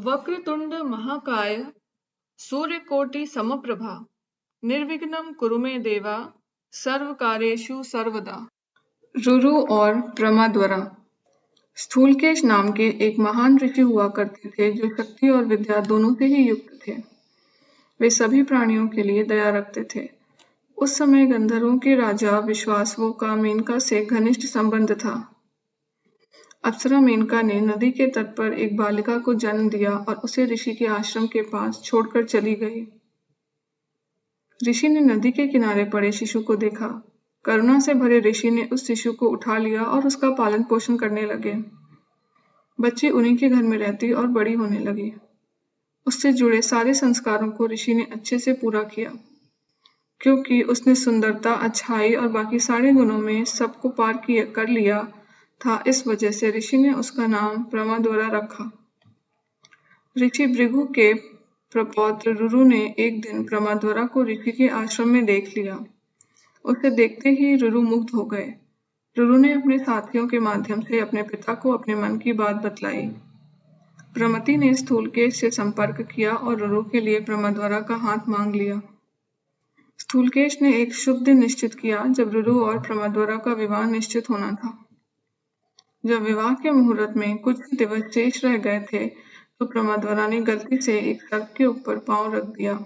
वक्रतुंड महाकाय सूर्यकोटि समप्रभा निर्विघ्नं कुरु मे देवा सर्वकार्येषु सर्वदा। रुरु और प्रमाद्वरा। स्थूलकेश नाम के एक महान ऋषि हुआ करते थे जो शक्ति और विद्या दोनों से ही युक्त थे। वे सभी प्राणियों के लिए दया रखते थे। उस समय गंधर्वों के राजा विश्वासवों का मेनका से घनिष्ठ संबंध था। अप्सरा मेनका ने नदी के तट पर एक बालिका को जन्म दिया और उसे ऋषि के आश्रम के पास छोड़कर चली गई। ऋषि ने नदी के किनारे पड़े शिशु को देखा। करुणा से भरे ऋषि ने उस शिशु को उठा लिया और उसका पालन पोषण करने लगे। बच्ची उन्हीं के घर में रहती और बड़ी होने लगी। उससे जुड़े सारे संस्कारों को ऋषि ने अच्छे से पूरा किया, क्योंकि उसने सुंदरता, अच्छाई और बाकी सारे गुणों में सबको पार कर लिया था। इस वजह से ऋषि ने उसका नाम प्रमाद्वरा रखा। ऋषि भृगु के प्रपौत्र रुरु ने एक दिन प्रमाद्वरा को ऋषि के आश्रम में देख लिया। उसे देखते ही रुरु मुग्ध हो गए। रुरु ने अपने साथियों के माध्यम से अपने पिता को अपने मन की बात बतलाई। प्रमति ने स्थूलकेश से संपर्क किया और रुरु के लिए प्रमाद्वरा का हाथ मांग लिया। स्थूलकेश ने एक शुभ दिन निश्चित किया जब रुरु और प्रमाद्वरा का विवाह निश्चित होना था। जब विवाह के मुहूर्त में कुछ ही दिवस शेष रह गए थे तो प्रमाद्वरा ने गलती से एक सर्प के ऊपर पांव रख दिया।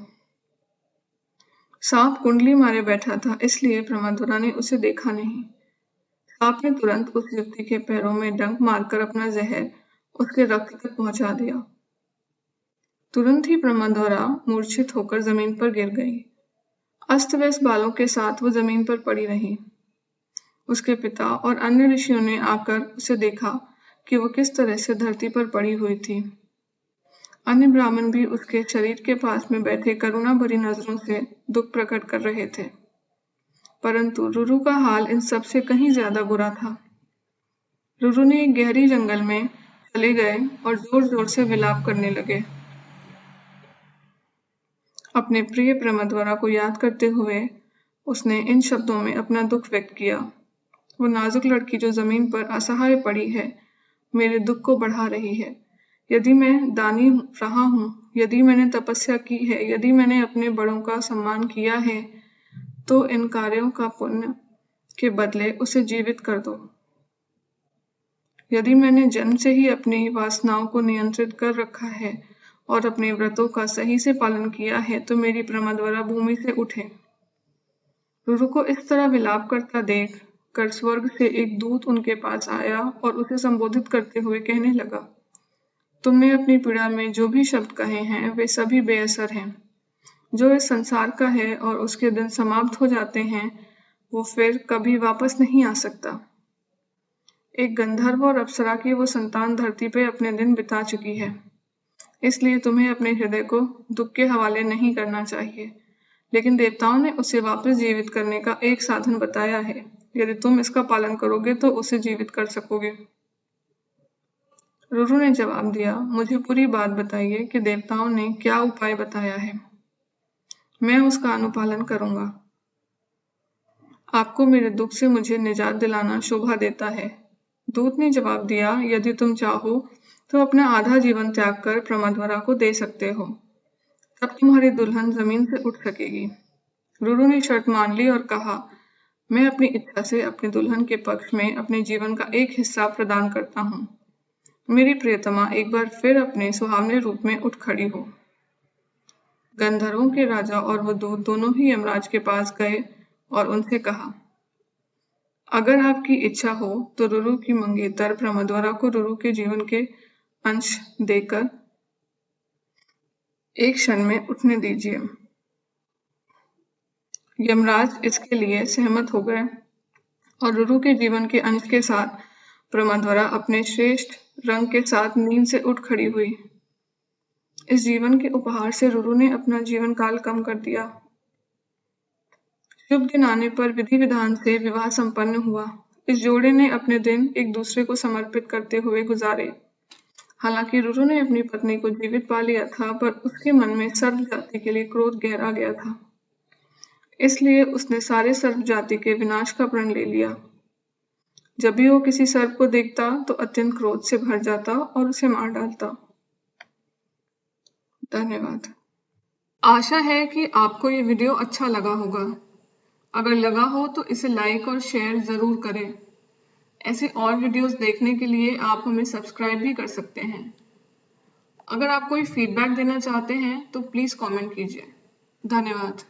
सांप कुंडली मारे बैठा था, इसलिए प्रमाद्वरा ने उसे देखा नहीं। सांप ने तुरंत उस युवती के पैरों में डंक मारकर अपना जहर उसके रक्त तक पहुंचा दिया। तुरंत ही प्रमाद्वरा मूर्छित होकर जमीन पर गिर गई। अस्त व्यस्त बालों के साथ वो जमीन पर पड़ी रही। उसके पिता और अन्य ऋषियों ने आकर उसे देखा कि वो किस तरह से धरती पर पड़ी हुई थी। अन्य ब्राह्मण भी उसके शरीर के पास में बैठे करुणा भरी नजरों से दुख प्रकट कर रहे थे, परंतु रुरु का हाल इन सब से कहीं ज्यादा बुरा था। रुरु ने एक गहरी जंगल में चले गए और जोर जोर से विलाप करने लगे। अपने प्रिय प्रमाद्वरा को याद करते हुए उसने इन शब्दों में अपना दुख व्यक्त किया। वो नाजुक लड़की जो जमीन पर असहाय पड़ी है, मेरे दुख को बढ़ा रही है। यदि मैं दानी रहा हूँ, यदि मैंने तपस्या की है, यदि मैंने अपने बड़ों का सम्मान किया है, तो इन कार्यों का पुण्य के बदले उसे जीवित कर दो। यदि मैंने जन्म से ही अपनी वासनाओं को नियंत्रित कर रखा है और अपने व्रतों का सही से पालन किया है, तो मेरी प्रमाद्वरा भूमि से उठे। रुरु को इस तरह विलाप करता देख कर स्वर्ग से एक दूत उनके पास आया और उसे संबोधित करते हुए कहने लगा, तुमने अपनी पीड़ा में जो भी शब्द कहे हैं वे सभी बेअसर हैं। जो इस संसार का है और उसके दिन समाप्त हो जाते हैं, वो फिर कभी वापस नहीं आ सकता। एक गंधर्व और अप्सरा की वो संतान धरती पे अपने दिन बिता चुकी है, इसलिए तुम्हें अपने हृदय को दुख के हवाले नहीं करना चाहिए। लेकिन देवताओं ने उसे वापस जीवित करने का एक साधन बताया है। यदि तुम इसका पालन करोगे तो उसे जीवित कर सकोगे। रुरु ने जवाब दिया, मुझे पूरी बात बताइए कि देवताओं ने क्या उपाय बताया है। मैं उसका अनुपालन करूंगा। आपको मेरे दुख से मुझे निजात दिलाना शोभा देता है। दूत ने जवाब दिया, यदि तुम चाहो तो अपना आधा जीवन त्याग कर प्रमाद्वरा को दे सकते हो, तब तुम्हारी दुल्हन जमीन से उठ सकेगी। रुरु ने शर्त मान ली और कहा, मैं अपनी इच्छा से अपनी दुल्हन के पक्ष में अपने जीवन का एक हिस्सा प्रदान करता हूँ। मेरी प्रियतमा एक बार फिर अपने सुहावने रूप में उठ खड़ी हो। गंधर्वों के राजा और वो दूत दोनों ही यमराज के पास गए और उनसे कहा, अगर आपकी इच्छा हो तो रुरु की मंगेतर प्रमाद्वरा को रुरु के जीवन के अंश देकर एक क्षण में उठने दीजिए। यमराज इसके लिए सहमत हो गए और रुरु के जीवन के अंश के साथ प्रमाद्वरा अपने श्रेष्ठ रंग के साथ नींद से उठ खड़ी हुई। इस जीवन के उपहार से रुरु ने अपना जीवन काल कम कर दिया। शुभ दिन आने पर विधि विधान से विवाह संपन्न हुआ। इस जोड़े ने अपने दिन एक दूसरे को समर्पित करते हुए गुजारे। हालांकि रुरु ने अपनी पत्नी को जीवित पा लिया था, पर उसके मन में सर्व जाति के लिए क्रोध गहरा गया था। इसलिए उसने सारे सर्व जाति के विनाश का प्रण ले लिया। जब भी वो किसी सर्प को देखता तो अत्यंत क्रोध से भर जाता और उसे मार डालता। धन्यवाद। आशा है कि आपको ये वीडियो अच्छा लगा होगा। अगर लगा हो तो इसे लाइक और शेयर ज़रूर करें। ऐसे और वीडियोस देखने के लिए आप हमें सब्सक्राइब भी कर सकते हैं। अगर आप कोई फीडबैक देना चाहते हैं तो प्लीज़ कमेंट कीजिए। धन्यवाद।